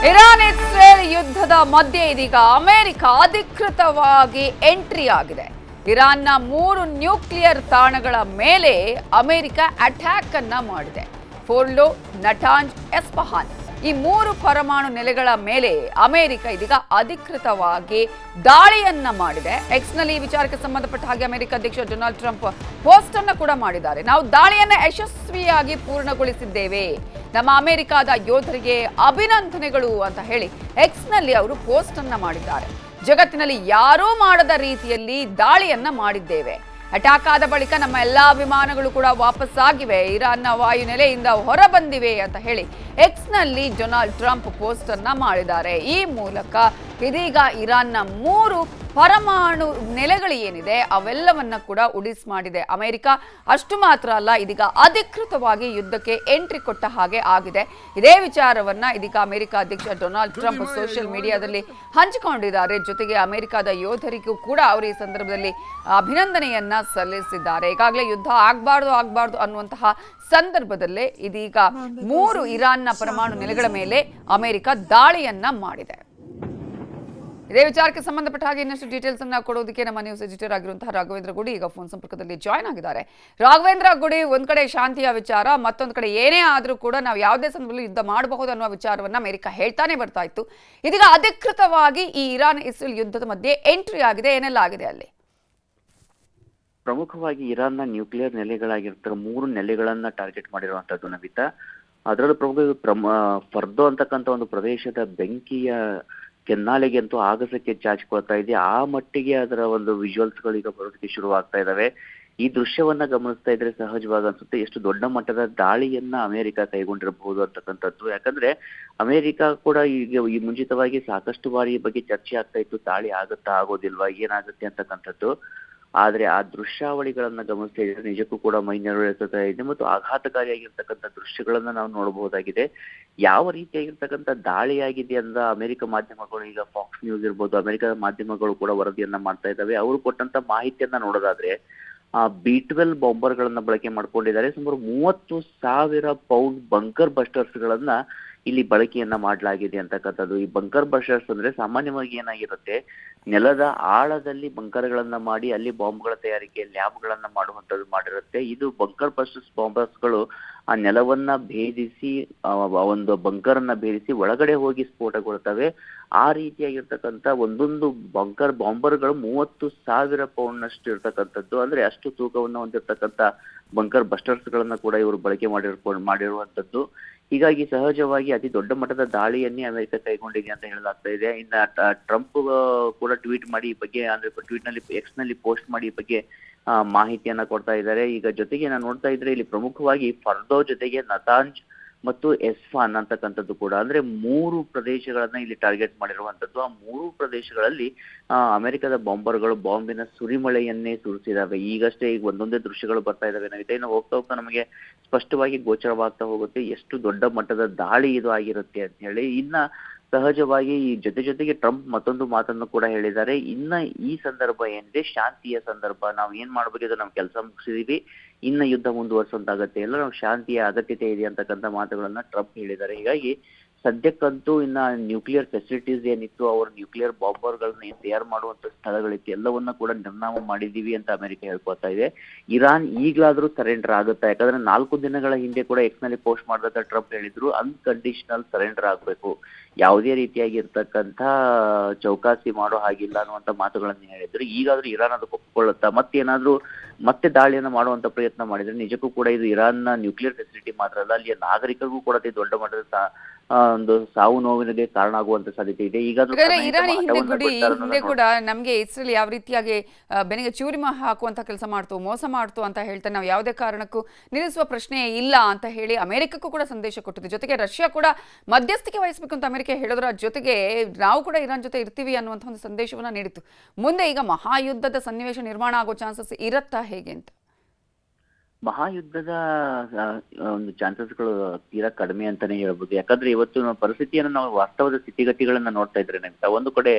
Iran Israel ಯುದ್ಧದ ಮಧ್ಯೆ ಇದೀಗ ಅಮೆರಿಕ ಅಧಿಕೃತವಾಗಿ ಎಂಟ್ರಿ ಆಗಿದೆ. ಇರಾನ್ನ 3 ನ್ಯೂಕ್ಲಿಯರ್ ತಾಣಗಳ ಮೇಲೆ ಅಮೆರಿಕ ಅಟ್ಯಾಕ್ ಅನ್ನ ಮಾಡಿದೆ. ಫೋರ್ಡೋ, ನಟಾಂಜ್, ಎಸ್ಫಹಾನ್ ಈ 3 ಪರಮಾಣು ನೆಲೆಗಳ ಮೇಲೆ ಅಮೆರಿಕ ಇದೀಗ ಅಧಿಕೃತವಾಗಿ ದಾಳಿಯನ್ನ ಮಾಡಿದೆ. ಎಕ್ಸ್ನಲ್ಲಿ ಈ ವಿಚಾರಕ್ಕೆ ಸಂಬಂಧಪಟ್ಟ ಹಾಗೆ ಅಮೆರಿಕ ಅಧ್ಯಕ್ಷ ಡೊನಾಲ್ಡ್ ಟ್ರಂಪ್ ಪೋಸ್ಟ್ ಅನ್ನು ಕೂಡ ಮಾಡಿದ್ದಾರೆ. ನಾವು ದಾಳಿಯನ್ನ ಯಶಸ್ವಿಯಾಗಿ ಪೂರ್ಣಗೊಳಿಸಿದ್ದೇವೆ, ನಮ್ಮ ಅಮೆರಿಕದ ಯೋಧರಿಗೆ ಅಭಿನಂದನೆಗಳು ಅಂತ ಹೇಳಿ ಎಕ್ಸ್ನಲ್ಲಿ ಅವರು ಪೋಸ್ಟ್ ಅನ್ನ ಮಾಡಿದ್ದಾರೆ. ಜಗತ್ತಿನಲ್ಲಿ ಯಾರೂ ಮಾಡದ ರೀತಿಯಲ್ಲಿ ದಾಳಿಯನ್ನ ಮಾಡಿದ್ದೇವೆ. ಅಟ್ಯಾಕ್ ಆದ ಬಳಿಕ ನಮ್ಮ ಎಲ್ಲಾ ವಿಮಾನಗಳು ಕೂಡ ವಾಪಸ್ಸಾಗಿವೆ, ಇರಾನ್ನ ವಾಯುನೆಲೆಯಿಂದ ಹೊರಬಂದಿವೆ ಅಂತ ಹೇಳಿ ಎಕ್ಸ್ನಲ್ಲಿ ಡೊನಾಲ್ಡ್ ಟ್ರಂಪ್ ಪೋಸ್ಟ್ ಅನ್ನ ಮಾಡಿದ್ದಾರೆ. ಈ ಮೂಲಕ ಇದೀಗ ಇರಾನ್ನ 3 ಪರಮಾಣು ನೆಲೆಗಳು ಏನಿದೆ ಅವೆಲ್ಲವನ್ನ ಕೂಡ ಉಡಿಸ್ ಮಾಡಿದೆ ಅಮೆರಿಕ. ಅಷ್ಟು ಮಾತ್ರ ಅಲ್ಲ, ಇದೀಗ ಅಧಿಕೃತವಾಗಿ ಯುದ್ಧಕ್ಕೆ ಎಂಟ್ರಿ ಕೊಟ್ಟ ಹಾಗೆ ಆಗಿದೆ. ಇದೇ ವಿಚಾರವನ್ನ ಇದೀಗ ಅಮೆರಿಕ ಅಧ್ಯಕ್ಷ ಡೊನಾಲ್ಡ್ ಟ್ರಂಪ್ ಸೋಷಿಯಲ್ ಮೀಡಿಯಾದಲ್ಲಿ ಹಂಚಿಕೊಂಡಿದ್ದಾರೆ. ಜೊತೆಗೆ ಅಮೆರಿಕದ ಯೋಧರಿಗೂ ಕೂಡ ಅವರು ಈ ಸಂದರ್ಭದಲ್ಲಿ ಅಭಿನಂದನೆಯನ್ನ ಸಲ್ಲಿಸಿದ್ದಾರೆ. ಈಗಾಗಲೇ ಯುದ್ಧ ಆಗ್ಬಾರ್ದು ಅನ್ನುವಂತಹ ಸಂದರ್ಭದಲ್ಲೇ ಇದೀಗ 3 ಇರಾನ್ನ ಪರಮಾಣು ನೆಲೆಗಳ ಮೇಲೆ ಅಮೆರಿಕ ದಾಳಿಯನ್ನ ಮಾಡಿದೆ. ಇದೇ ವಿಚಾರಕ್ಕೆ ಸಂಬಂಧಪಟ್ಟ ಹಾಗೆ ಇನ್ನಷ್ಟು ಡೀಟೇಲ್ಸ್ ಅನ್ನ ಕೊಡೋದಕ್ಕೆ ನಮ್ಮ ನ್ಯೂಸ್ ಎಡಿಟರ್ ಆಗಿರುವಂತಹ ರಾಘವೇಂದ್ರ ಗುಡಿ ಈಗ ಫೋನ್ ಸಂಪರ್ಕದಲ್ಲಿ ಜಾಯ್ನ್ ಆಗಿದ್ದಾರೆ. ರಾಘವೇಂದ್ರ ಗುಡಿ, ಒಂದ್ ಕಡೆ ಶಾಂತಿಯ ವಿಚಾರ, ಮತ್ತೊಂದು ಕಡೆ ಏನೇ ಆದ್ರೂ ಕೂಡ ನಾವು ಯಾವುದೇ ಸಂದರ್ಭದಲ್ಲಿ ಯುದ್ಧ ಮಾಡಬಹುದು ಅನ್ನುವ ವಿಚಾರವನ್ನ ಅಮೆರಿಕ ಹೇಳ್ತಾನೆ ಬರ್ತಾ ಇತ್ತು. ಇದೀಗ ಅಧಿಕೃತವಾಗಿ ಈ ಇರಾನ್ ಇಸ್ರೇಲ್ ಯುದ್ಧದ ಮಧ್ಯೆ ಎಂಟ್ರಿ ಆಗಿದೆ. ಏನೆಲ್ಲ ಆಗಿದೆ ಅಲ್ಲಿ? ಪ್ರಮುಖವಾಗಿ ಇರಾನ್ನ ನ್ಯೂಕ್ಲಿಯರ್ ನೆಲೆಗಳಾಗಿರ್ತಾರೆ 3 ನೆಲೆಗಳನ್ನ ಟಾರ್ಗೆಟ್ ಮಾಡಿರುವಂತದ್ದು ನವಿತಾ. ಅದರಲ್ಲೂ ಫರ್ದೋ ಅಂತಕ್ಕಂಥ ಒಂದು ಪ್ರದೇಶದ ಬೆಂಕಿಯ ಕೆನ್ನಾಲೆಗೆ ಅಂತೂ ಆಗಸಕ್ಕೆ ಚಾಚಿಕೊಳ್ತಾ ಇದೆ. ಆ ಮಟ್ಟಿಗೆ ಅದರ ಒಂದು ವಿಜುವಲ್ಸ್ ಗಳು ಈಗ ಬರೋದಕ್ಕೆ ಶುರುವಾಗ್ತಾ ಇದಾವೆ. ಈ ದೃಶ್ಯವನ್ನ ಗಮನಿಸ್ತಾ ಇದ್ರೆ ಸಹಜವಾಗಿ ಅನ್ಸುತ್ತೆ ಎಷ್ಟು ದೊಡ್ಡ ಮಟ್ಟದ ದಾಳಿಯನ್ನ ಅಮೆರಿಕ ಕೈಗೊಂಡಿರಬಹುದು ಅಂತಕ್ಕಂಥದ್ದು. ಯಾಕಂದ್ರೆ ಅಮೆರಿಕ ಕೂಡ ಈಗ ಈ ಮುಂಚಿತವಾಗಿ ಸಾಕಷ್ಟು ಬಾರಿ ಈ ಬಗ್ಗೆ ಚರ್ಚೆ ಆಗ್ತಾ ಇತ್ತು, ದಾಳಿ ಆಗುತ್ತಾ ಆಗೋದಿಲ್ವಾ, ಏನಾಗುತ್ತೆ ಅಂತಕ್ಕಂಥದ್ದು. ಆದ್ರೆ ಆ ದೃಶ್ಯಾವಳಿಗಳನ್ನ ಗಮನಿಸ್ತಾ ಇದ್ರೆ ನಿಜಕ್ಕೂ ಕೂಡ ಮೈ ನೆರವೇರಿಸ್ತಾ ಇದೆ ಮತ್ತು ಆಘಾತಕಾರಿಯಾಗಿರ್ತಕ್ಕಂಥ ದೃಶ್ಯಗಳನ್ನ ನಾವು ನೋಡಬಹುದಾಗಿದೆ. ಯಾವ ರೀತಿಯಾಗಿರ್ತಕ್ಕಂಥ ದಾಳಿಯಾಗಿದೆ ಅಂತ ಅಮೆರಿಕ ಮಾಧ್ಯಮಗಳು, ಈಗ ಫಾಕ್ಸ್ ನ್ಯೂಸ್ ಇರ್ಬೋದು, ಅಮೆರಿಕದ ಮಾಧ್ಯಮಗಳು ಕೂಡ ವರದಿಯನ್ನ ಮಾಡ್ತಾ ಇದ್ದಾವೆ. ಅವರು ಕೊಟ್ಟಂತ ಮಾಹಿತಿಯನ್ನ ನೋಡೋದಾದ್ರೆ B-12 ಬಾಂಬರ್ ಗಳನ್ನ ಬಳಕೆ ಮಾಡ್ಕೊಂಡಿದ್ದಾರೆ. ಸುಮಾರು 30,000 ಪೌಂಡ್ ಬಂಕರ್ ಬಸ್ಟರ್ಸ್ ಗಳನ್ನ ಇಲ್ಲಿ ಬಳಕೆಯನ್ನ ಮಾಡಲಾಗಿದೆ ಅಂತಕ್ಕಂಥದ್ದು. ಈ ಬಂಕರ್ ಬಸ್ಟರ್ಸ್ ಅಂದ್ರೆ ಸಾಮಾನ್ಯವಾಗಿ ಏನಾಗಿರುತ್ತೆ, ನೆಲದ ಆಳದಲ್ಲಿ ಬಂಕರ್ಗಳನ್ನ ಮಾಡಿ ಅಲ್ಲಿ ಬಾಂಬ್ಗಳ ತಯಾರಿಕೆ ಲ್ಯಾಬ್ಗಳನ್ನ ಮಾಡಿರುತ್ತೆ. ಇದು ಬಂಕರ್ ಬಸ್ಟರ್ಸ್ ಬಾಂಬರ್ಸ್ಗಳು ಆ ನೆಲವನ್ನ ಭೇದಿಸಿ ಒಂದು ಬಂಕರ್ ಅನ್ನ ಭೇದಿಸಿ ಒಳಗಡೆ ಹೋಗಿ ಸ್ಫೋಟಗೊಳ್ತವೆ. ಆ ರೀತಿಯಾಗಿರ್ತಕ್ಕಂಥ ಒಂದೊಂದು ಬಂಕರ್ ಬಾಂಬರ್ಗಳು 30,000 ಪೌಂಡ್ ನಷ್ಟು ಇರ್ತಕ್ಕಂಥದ್ದು. ಅಂದ್ರೆ ಅಷ್ಟು ತೂಕವನ್ನ ಹೊಂದಿರತಕ್ಕಂಥ ಬಂಕರ್ ಬಸ್ಟರ್ಸ್ ಗಳನ್ನ ಕೂಡ ಇವರು ಬಳಕೆ ಮಾಡಿರುವಂತದ್ದು. ಹೀಗಾಗಿ ಸಹಜವಾಗಿ ಅತಿ ದೊಡ್ಡ ಮಟ್ಟದ ದಾಳಿಯನ್ನೇ ಅಮೆರಿಕ ಕೈಗೊಂಡಿದೆ ಅಂತ ಹೇಳಲಾಗ್ತಾ ಇದೆ. ಇನ್ನ ಟ್ರಂಪ್ ಕೂಡ ಟ್ವೀಟ್ ಮಾಡಿ ಈ ಬಗ್ಗೆ, ಅಂದ್ರೆ ಟ್ವೀಟ್ ನಲ್ಲಿ ಎಕ್ಸ್ ನಲ್ಲಿ ಪೋಸ್ಟ್ ಮಾಡಿ ಈ ಬಗ್ಗೆ ಮಾಹಿತಿಯನ್ನ ಕೊಡ್ತಾ ಇದ್ದಾರೆ. ಈಗ ಜೊತೆಗೆ ನಾನು ನೋಡ್ತಾ ಇದ್ರೆ ಇಲ್ಲಿ ಪ್ರಮುಖವಾಗಿ ಫರ್ದೋ ಜೊತೆಗೆ ನತಾಂಜ್ ಮತ್ತು ಎಸ್ಫಾನ್ ಅಂತಕ್ಕಂಥದ್ದು ಕೂಡ, ಅಂದ್ರೆ 3 ಪ್ರದೇಶಗಳನ್ನ ಇಲ್ಲಿ ಟಾರ್ಗೆಟ್ ಮಾಡಿರುವಂತದ್ದು. ಆ 3 ಪ್ರದೇಶಗಳಲ್ಲಿ ಅಮೆರಿಕದ ಬಾಂಬರ್ಗಳು ಬಾಂಬಿನ ಸುರಿಮಳೆಯನ್ನೇ ಸುರಿಸಿದಾವೆ. ಈಗಷ್ಟೇ ಈಗ ಒಂದೊಂದೇ ದೃಶ್ಯಗಳು ಬರ್ತಾ ಇದಾವೆ. ನಾವು ಇದನ್ನು ಹೋಗ್ತಾ ನಮಗೆ ಸ್ಪಷ್ಟವಾಗಿ ಗೋಚರವಾಗ್ತಾ ಹೋಗುತ್ತೆ ಎಷ್ಟು ದೊಡ್ಡ ಮಟ್ಟದ ದಾಳಿ ಇದು ಆಗಿರುತ್ತೆ ಅಂತ ಹೇಳಿ. ಇನ್ನ ಸಹಜವಾಗಿ ಈ ಜೊತೆಗೆ ಟ್ರಂಪ್ ಮತ್ತೊಂದು ಮಾತನ್ನು ಕೂಡ ಹೇಳಿದ್ದಾರೆ. ಇನ್ನ ಈ ಸಂದರ್ಭ ಏನಿದೆ ಶಾಂತಿಯ ಸಂದರ್ಭ, ನಾವು ಏನ್ ಮಾಡ್ಬೇಕಿದ್ರೆ ನಾವು ಕೆಲಸ ಮುಗಿಸಿದೀವಿ, ಇನ್ನ ಯುದ್ಧ ಮುಂದುವರ್ಸುವಂತಾಗತ್ತೆ, ಎಲ್ಲ ನಾವು ಶಾಂತಿಯ ಅಗತ್ಯತೆ ಇದೆ ಅಂತಕ್ಕಂಥ ಮಾತುಗಳನ್ನ ಟ್ರಂಪ್ ಹೇಳಿದ್ದಾರೆ. ಹೀಗಾಗಿ ಸದ್ಯಕ್ಕಂತೂ ಇನ್ನ ನ್ಯೂಕ್ಲಿಯರ್ ಫೆಸಿಲಿಟೀಸ್ ಏನಿತ್ತು, ಅವ್ರ ನ್ಯೂಕ್ಲಿಯರ್ ಬಾಂಬರ್ಗಳನ್ನ ಏನ್ ತಯಾರು ಮಾಡುವಂತ ಸ್ಥಳಗಳಿತ್ತು ಎಲ್ಲವನ್ನ ಕೂಡ ನಿರ್ನಾಮ ಮಾಡಿದೀವಿ ಅಂತ ಅಮೆರಿಕ ಹೇಳ್ಕೊತಾ ಇದೆ. ಇರಾನ್ ಈಗ್ಲಾದ್ರೂ ಸರೆಂಡರ್ ಆಗುತ್ತಾ? ಯಾಕಂದ್ರೆ 4 ದಿನಗಳ ಹಿಂದೆ ಕೂಡ ಎಕ್ಸ್ ನಲ್ಲಿ ಪೋಸ್ಟ್ ಮಾಡಿದಂತ ಟ್ರಂಪ್ ಹೇಳಿದ್ರು ಅನ್ಕಂಡೀಷನಲ್ ಸರೆಂಡರ್ ಆಗ್ಬೇಕು, ಯಾವುದೇ ರೀತಿಯಾಗಿರ್ತಕ್ಕಂಥ ಚೌಕಾಸಿ ಮಾಡೋ ಹಾಗಿಲ್ಲ ಅನ್ನುವಂತ ಮಾತುಗಳನ್ನ ಹೇಳಿದ್ರು. ಈಗಾದ್ರೂ ಇರಾನ್ ಅದು ಒಪ್ಪಿಕೊಳ್ಳುತ್ತಾ? ಮತ್ತೆ ದಾಳಿಯನ್ನು ಮಾಡುವಂತ ಪ್ರಯತ್ನ ಮಾಡಿದ್ರೆ ನಿಜಕ್ಕೂ ಕೂಡ ಇದು ಇರಾನ್ನ ನ್ಯೂಕ್ಲಿಯರ್ ಫೆಸಿಲಿಟಿ ಮಾತ್ರ ಅಲ್ಲ, ಅಲ್ಲಿಯ ನಾಗರಿಕರಿಗೂ ಕೂಡ ಅತಿ ದೊಡ್ಡ ಮಟ್ಟದ ಒಂದು ಸಾವು ನೋವಿನಿಗೆ ಕಾರಣ ಆಗುವಂತ ಸಾಧ್ಯತೆ ಇದೆ. ಇರಾನ್ ಹಿಂದೆ ಕೂಡ ನಮ್ಗೆ ಇಸ್ರೇಲ್ ಯಾವ ರೀತಿಯಾಗಿ ಬೆನ್ನಿಗೆ ಚೂರಿ ಹಾಕುವಂತ ಕೆಲಸ ಮಾಡ್ತು, ಮೋಸ ಮಾಡ್ತು ಅಂತ ಹೇಳ್ತಾರೆ. ನಾವು ಯಾವುದೇ ಕಾರಣಕ್ಕೂ ನಿಲ್ಲಿಸುವ ಪ್ರಶ್ನೆ ಇಲ್ಲ ಅಂತ ಹೇಳಿ ಅಮೆರಿಕಕ್ಕೂ ಕೂಡ ಸಂದೇಶ ಕೊಟ್ಟಿದೆ. ಜೊತೆಗೆ ರಷ್ಯಾ ಕೂಡ ಮಧ್ಯಸ್ಥಿಕೆ ವಹಿಸಬೇಕು ಅಂತ ಅಮೆರಿಕ ಹೇಳೋದ್ರ ಜೊತೆಗೆ ನಾವು ಕೂಡ ಇರಾನ್ ಜೊತೆ ಇರ್ತೀವಿ ಅನ್ನುವಂಥ ಒಂದು ಸಂದೇಶವನ್ನ ನೀಡಿತು. ಮುಂದೆ ಈಗ ಮಹಾಯುದ್ಧದ ಸನ್ನಿವೇಶ ನಿರ್ಮಾಣ ಆಗೋ ಚಾನ್ಸಸ್ ಇರತ್ತಾ ಹೇಗೆ ಅಂತ? ಮಹಾಯುದ್ಧದ ಒಂದು ಚಾನ್ಸಸ್ಗಳು ತೀರಾ ಕಡಿಮೆ ಅಂತಾನೆ ಹೇಳ್ಬೋದು. ಯಾಕಂದ್ರೆ ಇವತ್ತು ಪರಿಸ್ಥಿತಿಯನ್ನು ನಾವು ವಾಸ್ತವದ ಸ್ಥಿತಿಗತಿಗಳನ್ನ ನೋಡ್ತಾ ಇದ್ರೆ ಒಂದು ಕಡೆ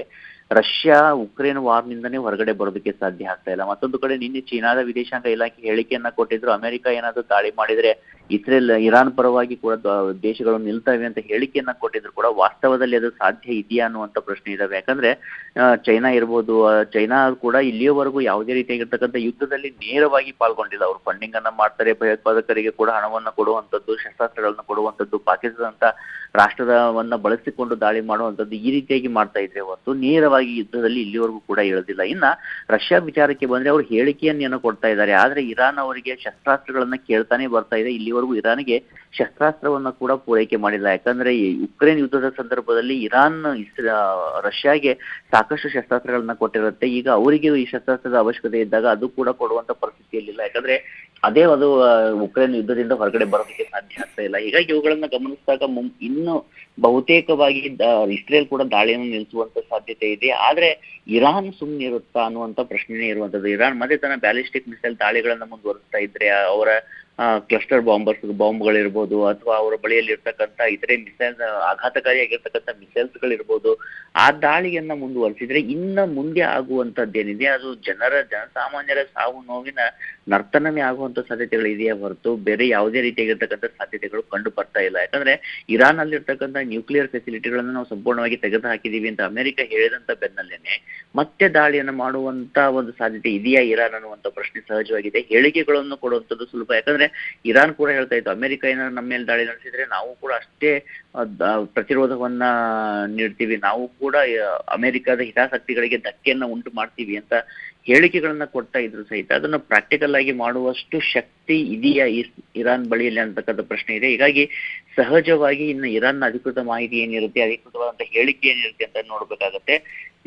ರಷ್ಯಾ ಉಕ್ರೇನ್ ವಾರ್ನಿಂದನೇ ಹೊರಗಡೆ ಬರೋದಕ್ಕೆ ಸಾಧ್ಯ ಆಗ್ತಾ ಇಲ್ಲ. ಮತ್ತೊಂದು ಕಡೆ ನಿನ್ನೆ ಚೀನಾದ ವಿದೇಶಾಂಗ ಇಲಾಖೆ ಹೇಳಿಕೆಯನ್ನ ಕೊಟ್ಟಿದ್ರು, ಅಮೆರಿಕ ಏನಾದ್ರು ದಾಳಿ ಮಾಡಿದ್ರೆ ಇರಾನ್ ಪರವಾಗಿ ಕೂಡ ದೇಶಗಳು ನಿಲ್ತವೆ ಅಂತ ಹೇಳಿಕೆಯನ್ನ ಕೊಟ್ಟಿದ್ರು ಕೂಡ ವಾಸ್ತವದಲ್ಲಿ ಅದು ಸಾಧ್ಯ ಇದೆಯಾ ಅನ್ನುವಂತ ಪ್ರಶ್ನೆ ಇದಾವೆ. ಯಾಕಂದ್ರೆ ಚೈನಾ ಇರ್ಬೋದು, ಚೈನಾ ಕೂಡ ಇಲ್ಲಿಯವರೆಗೂ ಯಾವುದೇ ರೀತಿಯಾಗಿರ್ತಕ್ಕಂಥ ಯುದ್ಧದಲ್ಲಿ ನೇರವಾಗಿ ಪಾಲ್ಗೊಂಡಿಲ್ಲ. ಅವರು ಫಂಡಿಂಗ್ ಅನ್ನ ಮಾಡ್ತಾರೆ, ಭಯೋತ್ಪಾದಕರಿಗೆ ಕೂಡ ಹಣವನ್ನ ಕೊಡುವಂತದ್ದು, ಶಸ್ತ್ರಾಸ್ತ್ರಗಳನ್ನ ಕೊಡುವಂತದ್ದು, ಪಾಕಿಸ್ತಾನ ಅಂತ ರಾಷ್ಟ್ರವನ್ನ ಬಳಸಿಕೊಂಡು ದಾಳಿ ಮಾಡುವಂತದ್ದು ಈ ರೀತಿಯಾಗಿ ಮಾಡ್ತಾ ಇದ್ರೆ ಹೊರತು ನೇರವಾಗಿ ಯುದ್ಧದಲ್ಲಿ ಇಲ್ಲಿವರೆಗೂ ಕೂಡ ಇಳಿದಿಲ್ಲ. ಇನ್ನ ರಷ್ಯಾ ವಿಚಾರಕ್ಕೆ ಬಂದ್ರೆ ಅವರು ಹೇಳಿಕೆಯನ್ನೇನೋ ಕೊಡ್ತಾ ಇದ್ದಾರೆ, ಆದ್ರೆ ಇರಾನ್ ಅವರಿಗೆ ಶಸ್ತ್ರಾಸ್ತ್ರಗಳನ್ನ ಕೇಳ್ತಾನೆ ಬರ್ತಾ ಇದೆ. ಇಲ್ಲಿವರೆಗೂ ಇರಾನ್ಗೆ ಶಸ್ತ್ರಾಸ್ತ್ರವನ್ನ ಕೂಡ ಪೂರೈಕೆ ಮಾಡಿಲ್ಲ. ಯಾಕಂದ್ರೆ ಈ ಉಕ್ರೇನ್ ಯುದ್ಧದ ಸಂದರ್ಭದಲ್ಲಿ ಇರಾನ್ ರಷ್ಯಾಗೆ ಸಾಕಷ್ಟು ಶಸ್ತ್ರಾಸ್ತ್ರಗಳನ್ನ ಕೊಟ್ಟಿರುತ್ತೆ. ಈಗ ಅವರಿಗೆ ಈ ಶಸ್ತ್ರಾಸ್ತ್ರದ ಅವಶ್ಯಕತೆ ಇದ್ದಾಗ ಅದು ಕೂಡ ಕೊಡುವಂತ ಪರಿಸ್ಥಿತಿಯಲ್ಲಿಲ್ಲ. ಯಾಕಂದ್ರೆ ಅದು ಉಕ್ರೇನ್ ಯುದ್ಧದಿಂದ ಹೊರಗಡೆ ಬರೋದಕ್ಕೆ ಸಾಧ್ಯ ಆಗ್ತಾ ಇಲ್ಲ. ಹೀಗಾಗಿ ಇವುಗಳನ್ನ ಗಮನಿಸಿದಾಗ ಇನ್ನು ಬಹುತೇಕವಾಗಿ ಇಸ್ರೇಲ್ ಕೂಡ ದಾಳಿಯನ್ನು ನಿಲ್ಲಿಸುವಂತ ಸಾಧ್ಯತೆ ಇದೆ. ಆದ್ರೆ ಇರಾನ್ ಸುಮ್ಮನಿರುತ್ತಾ ಅನ್ನುವಂತ ಪ್ರಶ್ನೆನೇ ಇರುವಂತದ್ದು. ಇರಾನ್ ಮತ್ತೆ ತನ್ನ ಬ್ಯಾಲಿಸ್ಟಿಕ್ ಮಿಸೈಲ್ ದಾಳಿಗಳನ್ನ ಮುಂದುವರಿಸ್ತಾ ಇದ್ರೆ ಅವರ ಕ್ಲಸ್ಟರ್ ಬಾಂಬ್ಗಳಿರ್ಬೋದು ಅಥವಾ ಅವರ ಬಳಿಯಲ್ಲಿ ಇರ್ತಕ್ಕಂಥ ಇತರೆ ಮಿಸೈಲ್ ಆಘಾತಕಾರಿಯಾಗಿರ್ತಕ್ಕಂಥ ಮಿಸೈಲ್ಸ್ಗಳಿರ್ಬೋದು, ಆ ದಾಳಿಯನ್ನ ಮುಂದುವರಿಸಿದ್ರೆ ಇನ್ನ ಮುಂದೆ ಆಗುವಂತದ್ದೇನಿದೆ ಅದು ಜನಸಾಮಾನ್ಯರ ಸಾವು ನೋವಿನ ನರ್ತನವೇ ಆಗುವಂತ ಸಾಧ್ಯತೆಗಳು ಇದೆಯಾ ಹೊರತು ಬೇರೆ ಯಾವುದೇ ರೀತಿಯಾಗಿರ್ತಕ್ಕಂಥ ಸಾಧ್ಯತೆಗಳು ಕಂಡು ಬರ್ತಾ ಇಲ್ಲ. ಯಾಕಂದ್ರೆ ಇರಾನ್ ಅಲ್ಲಿರ್ತಕ್ಕಂಥ ನ್ಯೂಕ್ಲಿಯರ್ ಫೆಸಿಲಿಟಿಗಳನ್ನ ನಾವು ಸಂಪೂರ್ಣವಾಗಿ ತೆಗೆದು ಹಾಕಿದೀವಿ ಅಂತ ಅಮೆರಿಕ ಹೇಳಿದಂತ ಬೆನ್ನಲ್ಲೇನೆ ಮತ್ತೆ ದಾಳಿಯನ್ನು ಮಾಡುವಂತ ಒಂದು ಸಾಧ್ಯತೆ ಇದೆಯಾ ಇರಾನ್ ಅನ್ನುವಂತ ಪ್ರಶ್ನೆ ಸಹಜವಾಗಿದೆ. ಹೇಳಿಕೆಗಳನ್ನು ಕೊಡುವಂಥದ್ದು ಸುಲಭ. ಯಾಕಂದ್ರೆ ಇರಾನ್ ಕೂಡ ಹೇಳ್ತಾ ಇತ್ತು, ಅಮೆರಿಕ ಏನಾದ್ರು ನಮ್ಮ ಮೇಲೆ ದಾಳಿ ನಡೆಸಿದ್ರೆ ನಾವು ಕೂಡ ಅಷ್ಟೇ ಪ್ರತಿರೋಧವನ್ನ ನೀಡ್ತೀವಿ, ನಾವು ಕೂಡ ಅಮೆರಿಕದ ಹಿತಾಸಕ್ತಿಗಳಿಗೆ ಧಕ್ಕೆಯನ್ನ ಉಂಟು ಮಾಡ್ತೀವಿ ಅಂತ ಹೇಳಿಕೆಗಳನ್ನ ಕೊಡ್ತಾ ಇದ್ರು ಸಹಿತ ಅದನ್ನ ಪ್ರಾಕ್ಟಿಕಲ್ ಆಗಿ ಮಾಡುವಷ್ಟು ಶಕ್ತಿ ಇದೆಯಾ ಇರಾನ್ ಬಳಿಯಲ್ಲಿ ಅಂತಕ್ಕಂಥ ಪ್ರಶ್ನೆ ಇದೆ. ಹೀಗಾಗಿ ಸಹಜವಾಗಿ ಇನ್ನು ಇರಾನ್ನ ಅಧಿಕೃತ ಮಾಹಿತಿ ಏನಿರುತ್ತೆ, ಅಧಿಕೃತವಾದಂತ ಹೇಳಿಕೆ ಏನಿರುತ್ತೆ ಅಂತ ನೋಡ್ಬೇಕಾಗತ್ತೆ.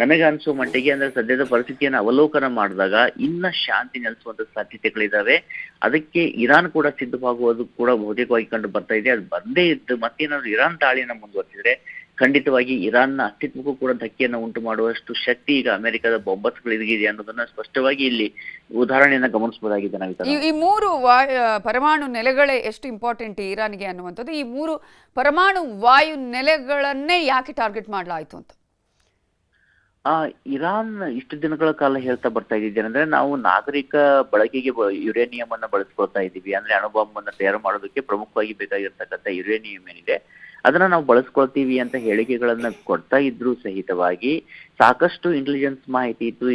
ನನಗೆ ಅನ್ಸೋ ಮಟ್ಟಿಗೆ ಅಂದ್ರೆ ಸದ್ಯದ ಪರಿಸ್ಥಿತಿಯನ್ನು ಅವಲೋಕನ ಮಾಡಿದಾಗ ಇನ್ನ ಶಾಂತಿ ನೆಲೆಸುವಂತ ಸಾಧ್ಯತೆಗಳಿದಾವೆ. ಅದಕ್ಕೆ ಇರಾನ್ ಕೂಡ ಸಿದ್ಧವಾಗುವುದು ಕೂಡ ಬಹುತೇಕವಾಗಿ ಕಂಡು ಬರ್ತಾ ಇದೆ. ಅದು ಬಂದೇ ಇದ್ದು ಮತ್ತೇನಾದ್ರು ಇರಾನ್ ದಾಳಿಯನ್ನ ಮುಂದುವರಿಸಿದ್ರೆ ಖಂಡಿತವಾಗಿ ಇರಾನ್ನ ಅಸ್ತಿತ್ವಕ್ಕೂ ಕೂಡ ಧಕ್ಕೆಯನ್ನು ಉಂಟು ಮಾಡುವಷ್ಟು ಶಕ್ತಿ ಈಗ ಅಮೆರಿಕದ ಬಾಂಬರ್ಸ್ಗಳಿಗಿದೆ ಅನ್ನೋದನ್ನ ಸ್ಪಷ್ಟವಾಗಿ ಇಲ್ಲಿ ಉದಾಹರಣೆಯನ್ನ ಗಮನಿಸಬಹುದಾಗಿದೆ. ನಾವು ಈ ಮೂರು ಪರಮಾಣು ನೆಲೆಗಳೇ ಎಷ್ಟು ಇಂಪಾರ್ಟೆಂಟ್ ಇರಾನ್ಗೆ ಅನ್ನುವಂಥದ್ದು, ಈ ಮೂರು ಪರಮಾಣು ವಾಯು ನೆಲೆಗಳನ್ನೇ ಯಾಕೆ ಟಾರ್ಗೆಟ್ ಮಾಡಲಾಯಿತು ಅಂತ ಇರಾನ್ ಇಷ್ಟು ದಿನಗಳ ಕಾಲ ಹೇಳ್ತಾ ಬರ್ತಾ ಇದ್ದೇನೆಂದ್ರೆ ನಾವು ನಾಗರಿಕ ಬಳಕೆಗೆ ಯುರೇನಿಯಂ ಅನ್ನ ಬಳಸ್ಕೊಳ್ತಾ ಇದ್ದೀವಿ. ಅಂದ್ರೆ ಅಣುಬಾಂಬ್ ಅನ್ನ ತಯಾರು ಮಾಡೋದಕ್ಕೆ ಪ್ರಮುಖವಾಗಿ ಬೇಕಾಗಿರ್ತಕ್ಕಂಥ ಯುರೇನಿಯಂ ಏನಿದೆ ಅದನ್ನ ನಾವು ಬಳಸ್ಕೊಳ್ತೀವಿ ಅಂತ ಹೇಳಿಕೆಗಳನ್ನ ಕೊಡ್ತಾ ಇದ್ರು ಸಹಿತವಾಗಿ ಸಾಕಷ್ಟು ಇಂಟೆಲಿಜೆನ್ಸ್ ಮಾಹಿತಿ ಇತ್ತು.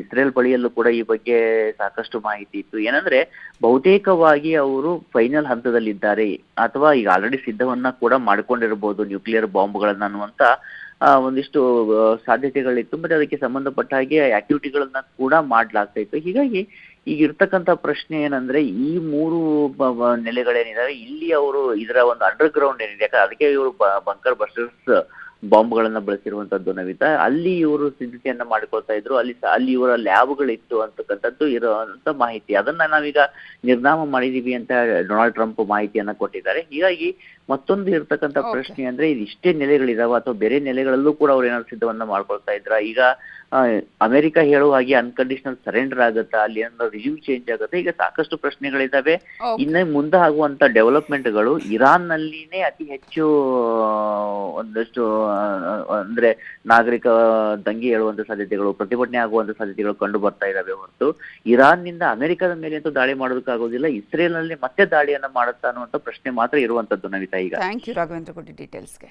ಇಸ್ರೇಲ್ ಬಳಿಯಲ್ಲೂ ಕೂಡ ಈ ಬಗ್ಗೆ ಸಾಕಷ್ಟು ಮಾಹಿತಿ ಇತ್ತು. ಏನಂದ್ರೆ ಬಹುತೇಕವಾಗಿ ಅವರು ಫೈನಲ್ ಹಂತದಲ್ಲಿದ್ದಾರೆ ಅಥವಾ ಈಗ ಆಲ್ರೆಡಿ ಸಿದ್ಧವನ್ನ ಕೂಡ ಮಾಡ್ಕೊಂಡಿರ್ಬೋದು ನ್ಯೂಕ್ಲಿಯರ್ ಬಾಂಬ್ಗಳನ್ನ ಅನ್ನುವಂತ ಒಂದಿಷ್ಟು ಸಾಧ್ಯತೆಗಳಿತ್ತು. ಮತ್ತೆ ಅದಕ್ಕೆ ಸಂಬಂಧಪಟ್ಟ ಹಾಗೆ ಆಕ್ಟಿವಿಟಿಗಳನ್ನ ಕೂಡ ಮಾಡ್ಲಾಗ್ತಾ ಇತ್ತು. ಹೀಗಾಗಿ ಈಗ ಇರ್ತಕ್ಕಂಥ ಪ್ರಶ್ನೆ ಏನಂದ್ರೆ ಈ ಮೂರು ನೆಲೆಗಳೇನಿದಾವೆ ಇಲ್ಲಿ ಅವರು ಇದರ ಒಂದು ಅಂಡರ್ ಗ್ರೌಂಡ್ ಏನಿದೆ, ಅದಕ್ಕೆ ಇವರು ಬಂಕರ್ ಬಸ್ಟರ್ಸ್ ಬಾಂಬ್ಗಳನ್ನ ಬಳಸಿರುವಂತದ್ದು ನವಿತಾ. ಅಲ್ಲಿ ಇವರು ಸಿದ್ಧತೆಯನ್ನ ಮಾಡಿಕೊಳ್ತಾ ಇದ್ರು. ಅಲ್ಲಿ ಇವರ ಲ್ಯಾಬ್ಗಳಿತ್ತು ಅಂತಕ್ಕಂಥದ್ದು ಇರುವಂತ ಮಾಹಿತಿ. ಅದನ್ನ ನಾವೀಗ ನಿರ್ನಾಮ ಮಾಡಿದೀವಿ ಅಂತ ಡೊನಾಲ್ಡ್ ಟ್ರಂಪ್ ಮಾಹಿತಿಯನ್ನ ಕೊಟ್ಟಿದ್ದಾರೆ. ಹೀಗಾಗಿ ಮತ್ತೊಂದು ಇರ್ತಕ್ಕಂಥ ಪ್ರಶ್ನೆ ಅಂದ್ರೆ ಇದಿಷ್ಟೇ ನೆಲೆಗಳಿದಾವ ಅಥವಾ ಬೇರೆ ನೆಲೆಗಳಲ್ಲೂ ಕೂಡ ಅವ್ರು ಏನಾದ್ರು ಸಿದ್ಧವನ್ನ ಮಾಡ್ಕೊಳ್ತಾ ಇದ್ರ? ಈಗ ಅಮೆರಿಕ ಹೇಳುವ ಹಾಗೆ ಅನ್ಕಂಡೀಷನಲ್ ಸರೆಂಡರ್ ಆಗುತ್ತಾ, ಅಲ್ಲಿ ಏನಾದ್ರು ರಿವ್ಯೂ ಚೇಂಜ್ ಆಗುತ್ತೆ? ಈಗ ಸಾಕಷ್ಟು ಪ್ರಶ್ನೆಗಳಿದಾವೆ. ಇನ್ನು ಮುಂದೆ ಆಗುವಂತ ಡೆವಲಪ್ಮೆಂಟ್ಗಳು ಇರಾನ್ ನಲ್ಲಿನೇ ಅತಿ ಹೆಚ್ಚು ಒಂದಷ್ಟು ಅಂದ್ರೆ ನಾಗರಿಕ ದಂಗೆ ಹೇಳುವಂತ ಸಾಧ್ಯತೆಗಳು, ಪ್ರತಿಭಟನೆ ಆಗುವಂತ ಸಾಧ್ಯತೆಗಳು ಕಂಡು ಬರ್ತಾ ಇದಾವೆ ಹೊರತು ಇರಾನ್ ನಿಂದ ಅಮೆರಿಕದ ಮೇಲೆ ಅಂತೂ ದಾಳಿ ಮಾಡೋದಕ್ಕಾಗೋದಿಲ್ಲ. ಇಸ್ರೇಲ್ ನಲ್ಲಿ ಮತ್ತೆ ದಾಳಿಯನ್ನ ಮಾಡುತ್ತಾ ಅನ್ನುವಂತ ಪ್ರಶ್ನೆ ಮಾತ್ರ ಇರುವಂತದ್ದು ನವಿತಾ. ಈಗ ಥ್ಯಾಂಕ್ ಯು ರಾಘವೇಂದ್ರ ಕೊಟ್ಟಿ ಡೀಟೇಲ್ಸ್ಗೆ.